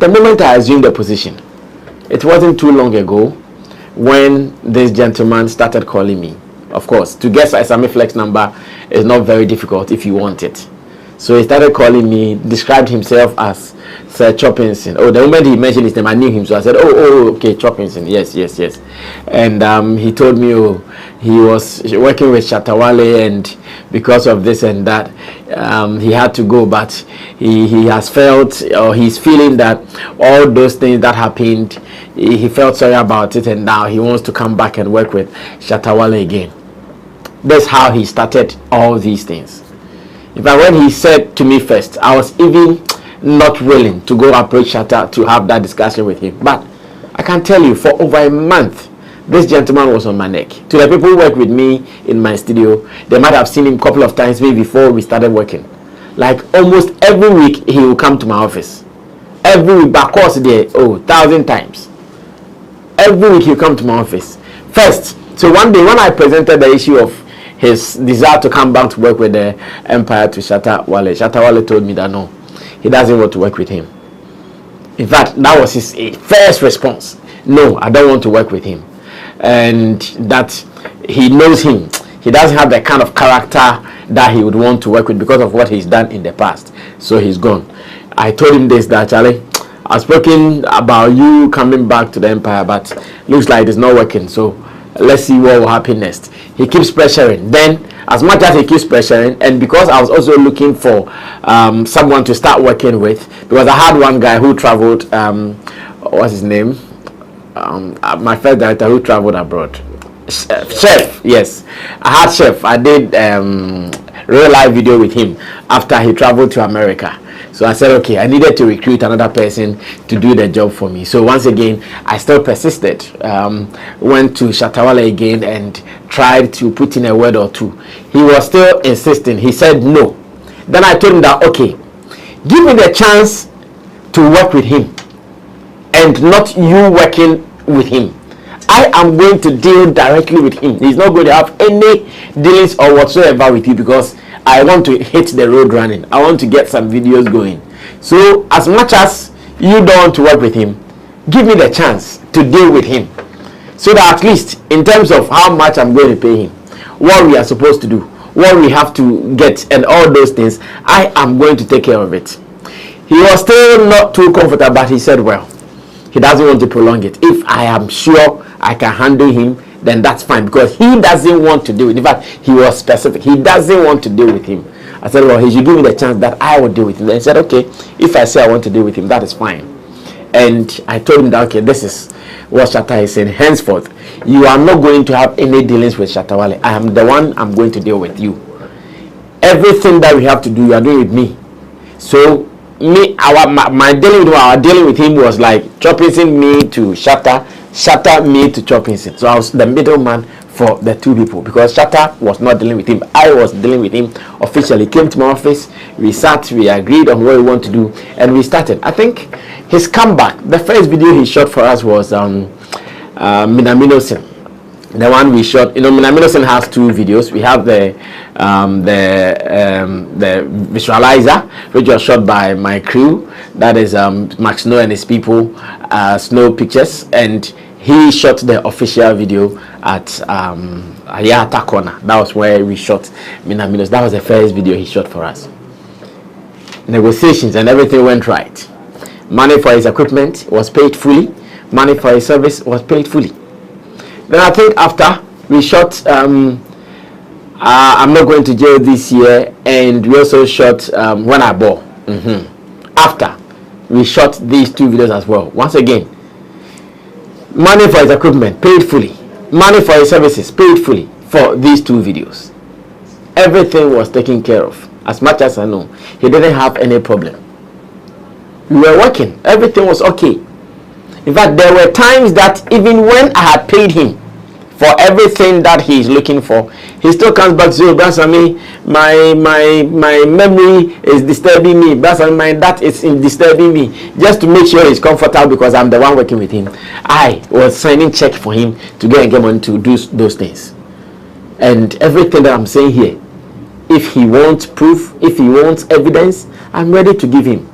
the moment I assumed the position, it wasn't too long ago when this gentleman started calling me. Of course, to get a Sammy Flex number is not very difficult if you want it. So he started calling me, described himself as Sir Choppinson. Oh, the moment he mentioned his name, I knew him. So I said, okay, Choppinson. Yes. And he told me, he was working with Shatta Wale, and because of this and that, he had to go. But he has felt, or he's feeling that all those things that happened, he felt sorry about it, and now he wants to come back and work with Shatta Wale again. That's how he started all these things. In fact, when he said to me first, I was even not willing to go approach Shatta to have that discussion with him. But I can tell you, for over a month, this gentleman was on my neck. To the people who work with me in my studio, they might have seen him a couple of times maybe before we started working. Like almost every week, he will come to my office. Every week, back course there, 1,000 times. Every week he'll come to my office. First, so one day when I presented the issue of his desire to come back to work with the empire to Shatta Wale told me that no, he doesn't want to work with him. In fact, that was his first response. No, I don't want to work with him. And that he knows him. He doesn't have the kind of character that he would want to work with because of what he's done in the past. So he's gone. I told him this, that Charlie, I've spoken about you coming back to the empire, but looks like it's not working. So let's see what will happen next. He keeps pressuring. Then, as much as he keeps pressuring, and because I was also looking for someone to start working with, because I had one guy who traveled, what's his name? My first director who traveled abroad. Chef, yes. I had Chef. I did real live video with him after he traveled to America. So I said, okay, I needed to recruit another person to do the job for me. So once again, I still persisted. Went to Shatta Wale again and tried to put in a word or two. He was still insisting. He said no. Then I told him that, okay, give me the chance to work with him and not you working with him. I am going to deal directly with him. He's not going to have any dealings or whatsoever with you because I want to hit the road running. I want to get some videos going. So as much as you don't want to work with him, give me the chance to deal with him. So that at least in terms of how much I'm going to pay him, what we are supposed to do, what we have to get and all those things, I am going to take care of it. He was still not too comfortable, but he said, well, he doesn't want to prolong it. If I am sure I can handle him, then that's fine, because he doesn't want to deal with. In fact, he was specific. He doesn't want to deal with him. I said, well, he should give me the chance that I will deal with him. Then he said, okay, if I say I want to deal with him, that is fine. And I told him that, okay, this is what Shatta is saying. Henceforth, you are not going to have any dealings with Shatta Wale. I am the one. I'm going to deal with you. Everything that we have to do, you are doing with me. So my dealing with him was like Choppinson me to Shatta me to Choppinson. So I was the middleman for the two people, because Shatta was not dealing with him. I was dealing with him officially. He came to my office, we sat, we agreed on what we want to do, and we started. I think his comeback, the first video he shot for us was Minaminosin. The one we shot, Minaminosin has two videos. We have the visualizer, which was shot by my crew, that is Max Snow and his people, Snow Pictures, and he shot the official video at Ayata Corner. That was where we shot Minaminos. That was the first video he shot for us. Negotiations and everything went right. Money for his equipment was paid fully. Money for his service was paid fully. Then I think after we shot I'm Not Going to Jail This Year, and we also shot When I Bore. After we shot these two videos as well. Once again, money for his equipment paid fully, money for his services paid fully for these two videos. Everything was taken care of. As much as I know, he didn't have any problem. We were working, everything was okay. In fact, there were times that even when I had paid him for everything that he is looking for, he still comes back to say, Brasami, my memory is disturbing me. Brasami, my that is disturbing me. Just to make sure he's comfortable, because I'm the one working with him. I was signing check for him to get money to do those things. And everything that I'm saying here, if he wants proof, if he wants evidence, I'm ready to give him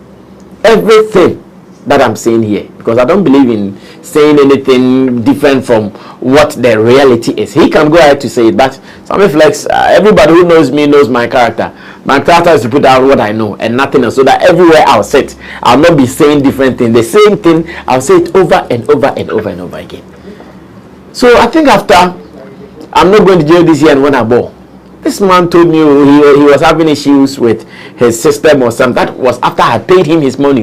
everything. that I'm saying here, because I don't believe in saying anything different from what the reality is. He can go ahead to say it, but Sammy Flex, everybody who knows me knows my character. My character is to put out what I know and nothing else, so that everywhere I'll sit, I'll not be saying different things. The same thing, I'll say it over and over and over and over again. So I think after, I'm not going to jail this year and when I ball. This man told me he was having issues with his system or something. That was after I paid him his money.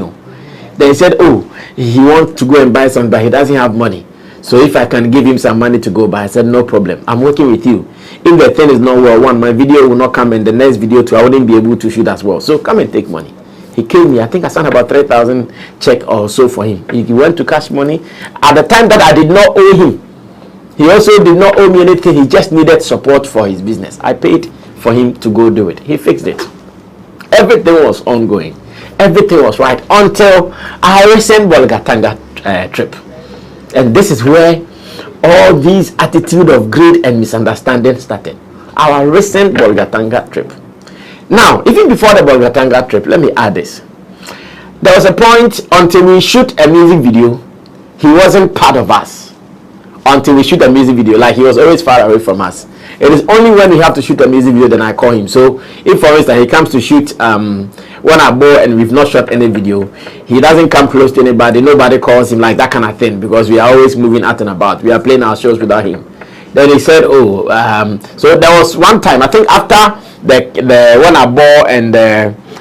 Then he said, oh, he wants to go and buy something, but he doesn't have money. So if I can give him some money to go buy, I said, no problem. I'm working with you. If the thing is not well, one, my video will not come, and the next video too, I wouldn't be able to shoot as well. So come and take money. He came me. I think I sent about 3,000 check or so for him. He went to cash money. At the time that I did not owe him, he also did not owe me anything. He just needed support for his business. I paid for him to go do it. He fixed it. Everything was ongoing. Everything was right until our recent Bolgatanga trip. And this is where all these attitude of greed and misunderstanding started. Our recent Bolgatanga trip. Now, even before the Bolgatanga trip, let me add this. There was a point until we shoot a music video, he wasn't part of us. Until we shoot a music video, like he was always far away from us. It is only when we have to shoot a music video then I call him. So if for instance he comes to shoot when I bore and we've not shot any video, he doesn't come close to anybody, nobody calls him, like that kind of thing, because we are always moving out and about. We are playing our shows without him. Then he said, oh, so there was one time, I think after the when I bore and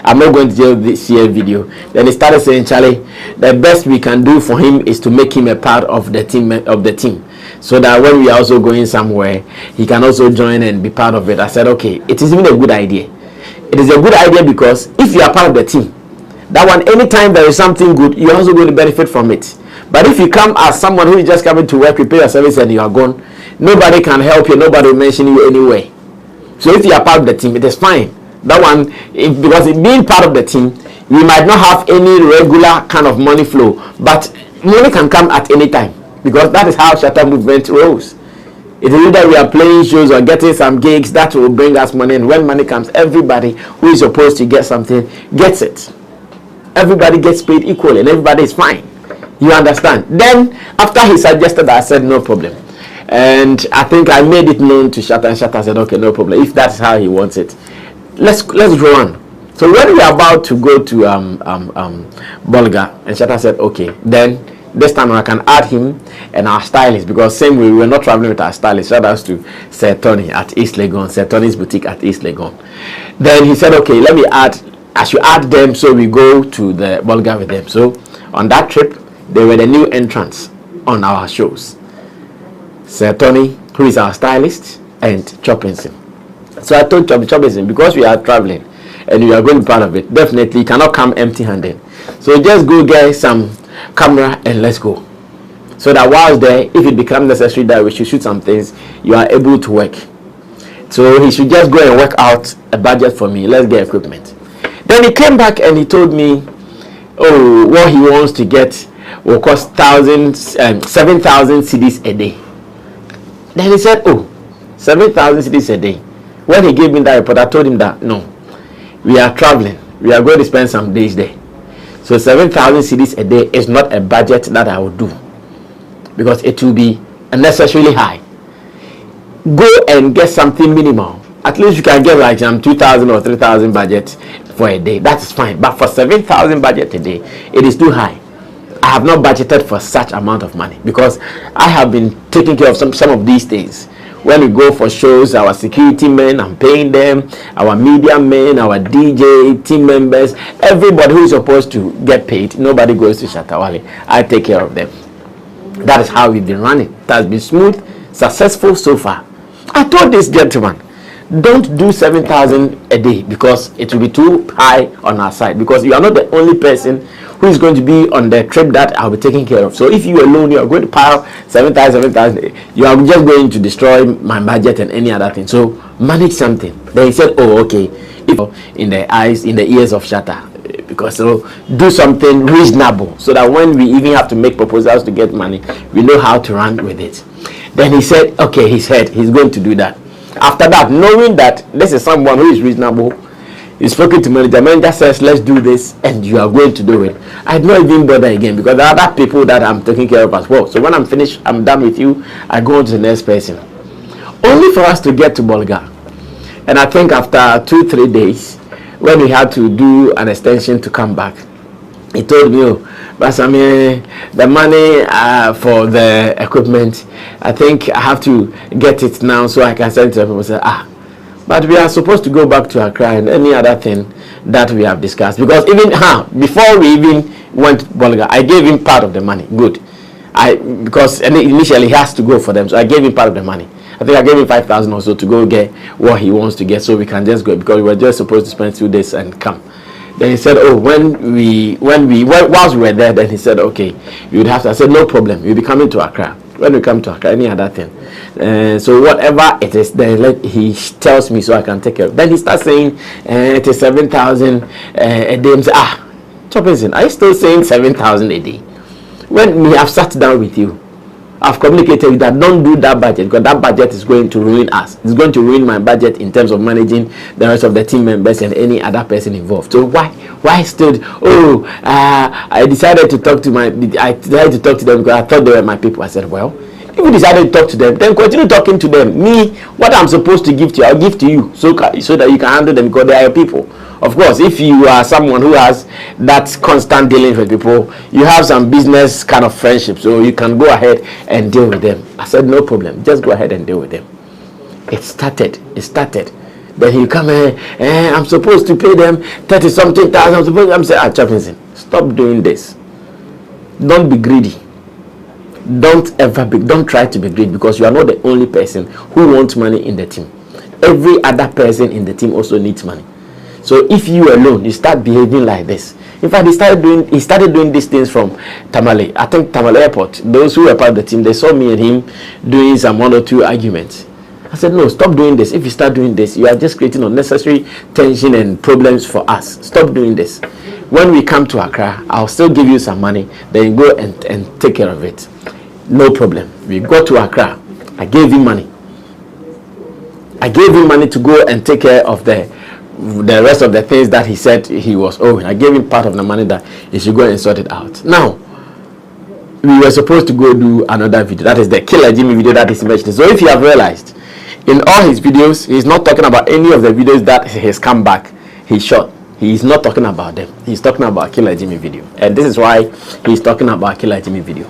I'm not going to jail this year video, then he started saying, Charlie, the best we can do for him is to make him a part of the team, so that when we are also going somewhere, he can also join and be part of it. I said, okay, it is even a good idea. It is a good idea because if you are part of the team, that one, anytime there is something good, you're also going to benefit from it. But if you come as someone who is just coming to work, you pay your service and you are gone, nobody can help you, nobody will mention you anyway. So if you are part of the team, it is fine. That one, because being part of the team, we might not have any regular kind of money flow, but money can come at any time, because that is how Shatta movement rolls. It is either we are playing shows or getting some gigs that will bring us money, and when money comes, everybody who is supposed to get something gets it. Everybody gets paid equally and everybody is fine. You understand? Then after he suggested that, I said no problem, and I think I made it known to Shatta, and Shatta said okay, no problem. If that's how he wants it, let's go on. So when we are about to go to Bolga, and Shatta said okay, then this time I can add him and our stylist, because same way we were not traveling with our stylist. Shout out to Sir Tony at East Legon, Sir Tony's boutique at East Legon. Then he said okay, let me add, I should add them, so we go to the Bolga with them. So on that trip, they were the new entrants on our shows. Sir Tony, who is our stylist, and Chopinson. So I told Chopinson, because we are traveling and we are going to be part of it, definitely cannot come empty-handed. So just go get some camera and let's go. So that whilst there, if it becomes necessary that we should shoot some things, you are able to work. So he should just go and work out a budget for me. Let's get equipment. Then he came back and he told me, oh, what he wants to get will cost 7,000 cedis a day. Then he said, oh, 7,000 cedis a day. When he gave me that report, I told him that no, we are traveling, we are going to spend some days there. So 7,000 cedis a day is not a budget that I will do, because it will be unnecessarily high. Go and get something minimal. At least you can get like some 2,000 or 3,000 budget for a day. That is fine. But for 7,000 budget a day, it is too high. I have not budgeted for such amount of money, because I have been taking care of some of these things. When we go for shows, our security men, I'm paying them, our media men, our DJ, team members, everybody who is supposed to get paid, nobody goes to Shatta Wale. I take care of them. That is how we've been running. It has been smooth, successful so far. I told this gentleman, don't do 7,000 a day, because it will be too high on our side, because you are not the only person who is going to be on the trip that I'll be taking care of. So if you alone, you are going to pile 7,000, you are just going to destroy my budget and any other thing. So manage something. Then he said, oh, okay, in the ears of Shatta, because so do something reasonable, so that when we even have to make proposals to get money, we know how to run with it. Then he said, okay, he said he's going to do that. After that, knowing that this is someone who is reasonable, You spoken to manager. Manager says, let's do this, and you are going to do it. I do not even bother again because there are other people that I'm taking care of as well. So when I'm finished, I'm done with you, I go on to the next person. Only for us to get to Bolga. And I think after 2-3 days, when we had to do an extension to come back, he told me, oh, but Sammy, the money for the equipment, I think I have to get it now so I can send it to people. Say, but we are supposed to go back to Accra and any other thing that we have discussed. Because even before we even went to Bolga, I gave him part of the money. Good. Because initially he has to go for them, so I gave him part of the money. I think I gave him 5,000 or so to go get what he wants to get, so we can just go, because we were just supposed to spend 2 days and come. Then he said, oh, whilst we were there, then he said, okay, you would have to. I said, no problem, you'll be coming to Accra. When we come to Accra, any other thing. So whatever it is, then he tells me so I can take care of it. Then he starts saying, it is 7,000 a day. Chopinson, are you still saying 7,000 a day? When we have sat down with you, I've communicated with that, don't do that budget, because that budget is going to ruin us. It's going to ruin my budget in terms of managing the rest of the team members and any other person involved. So why still, I decided to talk to them because I thought they were my people. I said, well, if you decided to talk to them, then continue talking to them. Me, what I'm supposed to give to you, I'll give to you so that you can handle them, because they are your people. Of course, if you are someone who has that constant dealing with people, you have some business kind of friendship, so you can go ahead and deal with them. I said, no problem, just go ahead and deal with them. It started. Then he come here, I'm supposed to pay them 30-something thousand. I'm saying, Chapinson, stop doing this. Don't be greedy. Don't try to be greedy, because you are not the only person who wants money in the team. Every other person in the team also needs money. So if you alone, you start behaving like this. In fact, he started doing these things from Tamale. I think Tamale Airport, those who were part of the team, they saw me and him doing some 1 or 2 arguments. I said, no, stop doing this. If you start doing this, you are just creating unnecessary tension and problems for us. Stop doing this. When we come to Accra, I'll still give you some money, then you go and take care of it. No problem. We got to Accra. I gave him money. I gave him money to go and take care of the rest of the things that he said he was owing. I gave him part of the money that he should go and sort it out. Now, we were supposed to go do another video. That is the Killer Jimmy video that is mentioned. So if you have realized, in all his videos, he's not talking about any of the videos that he's come back, he shot. He's not talking about them. He's talking about Killer Jimmy video. And this is why he's talking about Killer Jimmy video.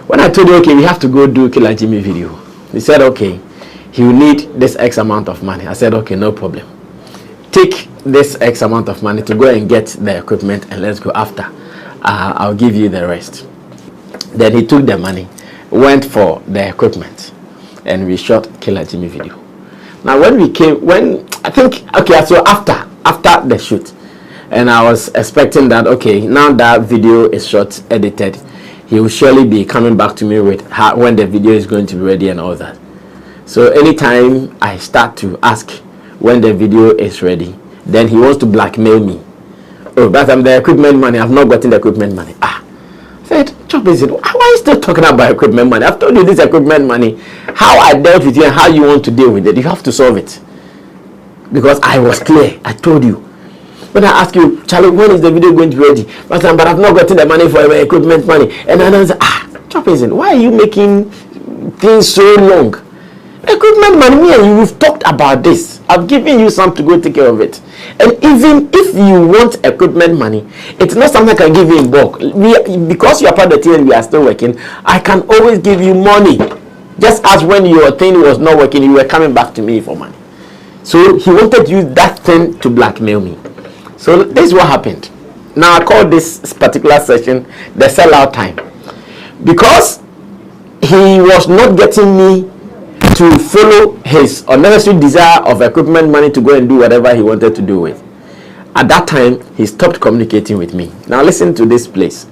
When I told you, okay, we have to go do Killer Jimmy video, he said, okay, he will need this X amount of money. I said, okay, no problem. Take this X amount of money to go and get the equipment, and let's go after. I'll give you the rest. Then he took the money, went for the equipment, and we shot Killer Jimmy video. Now so after the shoot, and I was expecting that, okay, now that video is shot, edited, he will surely be coming back to me with when the video is going to be ready and all that. So anytime I start to ask when the video is ready, then he wants to blackmail me. Oh, but I'm the equipment money, I've not gotten the equipment money. I said, Chopinson, why are you still talking about equipment money? I've told you this equipment money, how I dealt with you and how you want to deal with it. You have to solve it. Because I was clear, I told you. When I ask you, Charlie, when is the video going to be ready? But I've not gotten the money for equipment money. And then I said, Chopinson, why are you making things so long? Equipment money, me and you, we've talked about this. I've given you some to go take care of it. And even if you want equipment money, it's not something I can give you in bulk. Because you are part of the team and we are still working, I can always give you money. Just as when your thing was not working, you were coming back to me for money. So he wanted to use that thing to blackmail me. So this is what happened. Now I call this particular session the sellout time. Because he was not getting me to follow his unnecessary desire of equipment money to go and do whatever he wanted to do with. At that time, he stopped communicating with me. Now listen to this place.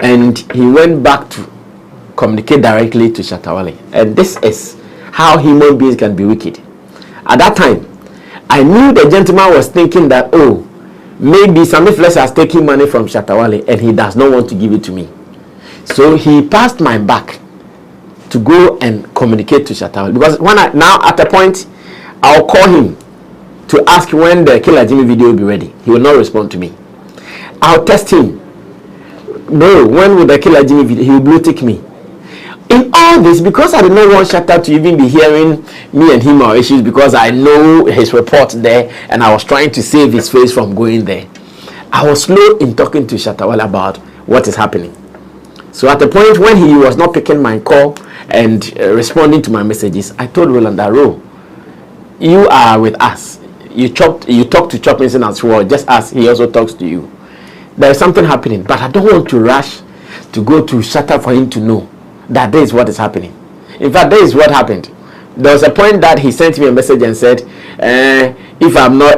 And he went back to communicate directly to Shatta Wale. And this is how human beings can be wicked. At that time, I knew the gentleman was thinking that, oh, maybe Sammy Flex has taken money from Shatta Wale and he does not want to give it to me. So he passed my back to go and communicate to Shatta Wale. Because now at a point, I'll call him to ask when the Killer Jimmy video will be ready. He will not respond to me. I'll test him. Bro, when will the Killer Jimmy video? He will blue tick me. In all this, because I did not want Shatta to even be hearing me and him our issues, because I know his report there, and I was trying to save his face from going there. I was slow in talking to Shatta Wale about what is happening. So at the point when he was not picking my call and responding to my messages, I told Roland that, you are with us. You talk to Choppinson as well, just as he also talks to you. There is something happening, but I don't want to rush to go to Shatta for him to know that this is what is happening. In fact, this is what happened. There was a point that he sent me a message and said, if I'm not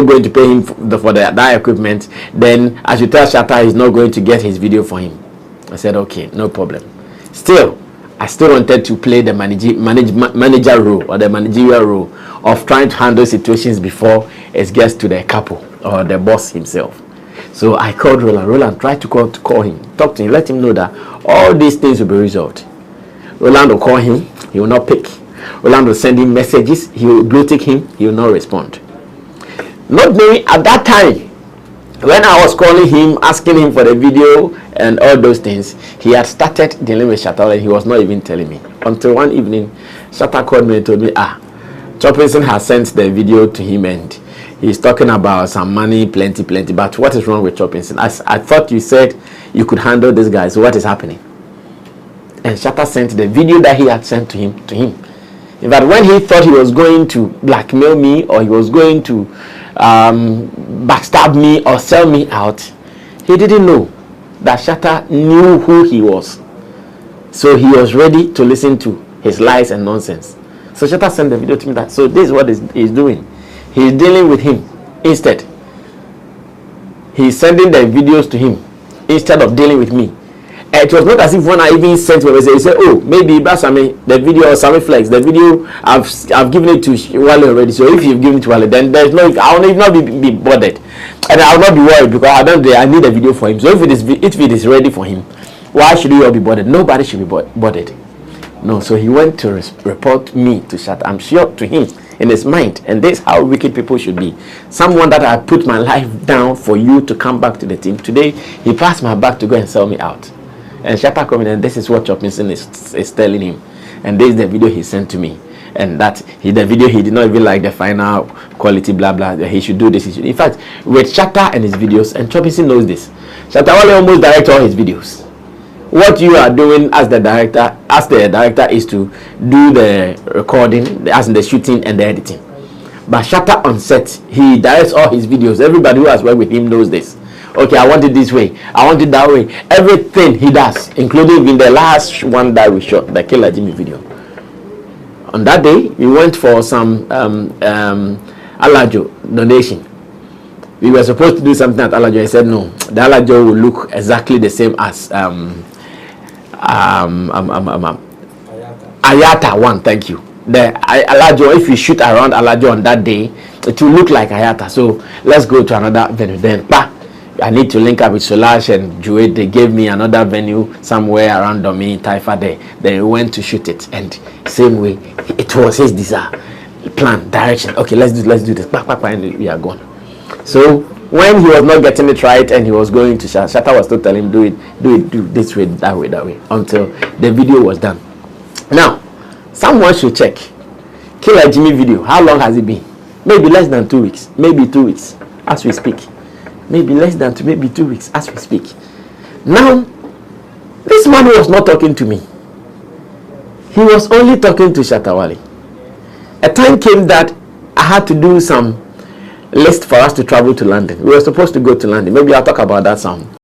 going to pay him for that equipment, then I should tell Shatta he's not going to get his video for him. I said, okay, no problem. Still, I still wanted to play the manager role, or the managerial role of trying to handle situations before it gets to the couple or the boss himself. So I called Roland. Roland tried to call him, talk to him, let him know that all these things will be resolved. Roland will call him, he will not pick. Roland will send him messages, he will blue tick him, he will not respond. Not knowing at that time, when I was calling him, asking him for the video and all those things, he had started dealing with Shatta and he was not even telling me. Until one evening, Shatta called me and told me, Choppinson has sent the video to him and he's talking about some money, plenty, but what is wrong with Choppinson? I thought you said you could handle this guy, so what is happening? And Shatta sent the video that he had sent to him. In fact, when he thought he was going to blackmail me, or he was going to backstab me or sell me out, he didn't know that Shatta knew who he was. So he was ready to listen to his lies and nonsense. So Shatta sent the video to me that, so this is what he's doing. He's dealing with him instead. He's sending the videos to him instead of dealing with me. And it was not as if when I even sent him a message, he said, oh, maybe Basame, the video, or Sammy Flex, the video, I've given it to Wale already. So if you've given it to Wale, then there's no, I will not be bothered. And I will not be worried, because I need a video for him. So if it is ready for him, why should you all be bothered? Nobody should be bothered. No, so he went to report me to Shatta. I'm sure to him, in his mind, and this is how wicked people should be. Someone that I put my life down for you to come back to the team. Today, he passed my back to go and sell me out. And Shatta coming, and this is what Choppinson is telling him. And this is the video he sent to me. And the video he did not even like the final quality, blah blah. He should do this. In fact, with Shatta and his videos, and Choppinson knows this, Shatta Wale almost directs all his videos. What you are doing as the director, is to do the recording, as in the shooting and the editing. But Shatta on set, he directs all his videos. Everybody who has worked with him knows this. Okay, I want it this way, I want it that way. Everything he does, including in the last one that we shot, the Killer Jimmy video. On that day, we went for some Alajo donation. We were supposed to do something at Alajo. He said no, the Alajo will look exactly the same as Ayata one. Thank you. The Alajo, if we shoot around Alajo on that day, it will look like Ayata. So let's go to another venue. Then I need to link up with Solange and Joey. They gave me another venue somewhere around Domi, Taifa there. Then we went to shoot it, and same way, it was his desire, plan, direction. Okay, let's do this. And we are gone. So when he was not getting it right, and he was going to Shatta was still telling him, do it this way, that way, until the video was done. Now, someone should check Killer Jimmy video. How long has it been? Maybe less than 2 weeks. Maybe 2 weeks as we speak. Maybe less than maybe 2 weeks as we speak. Now, this man was not talking to me. He was only talking to Shatta Wale. A time came that I had to do some list for us to travel to London. We were supposed to go to London. Maybe I'll talk about that some.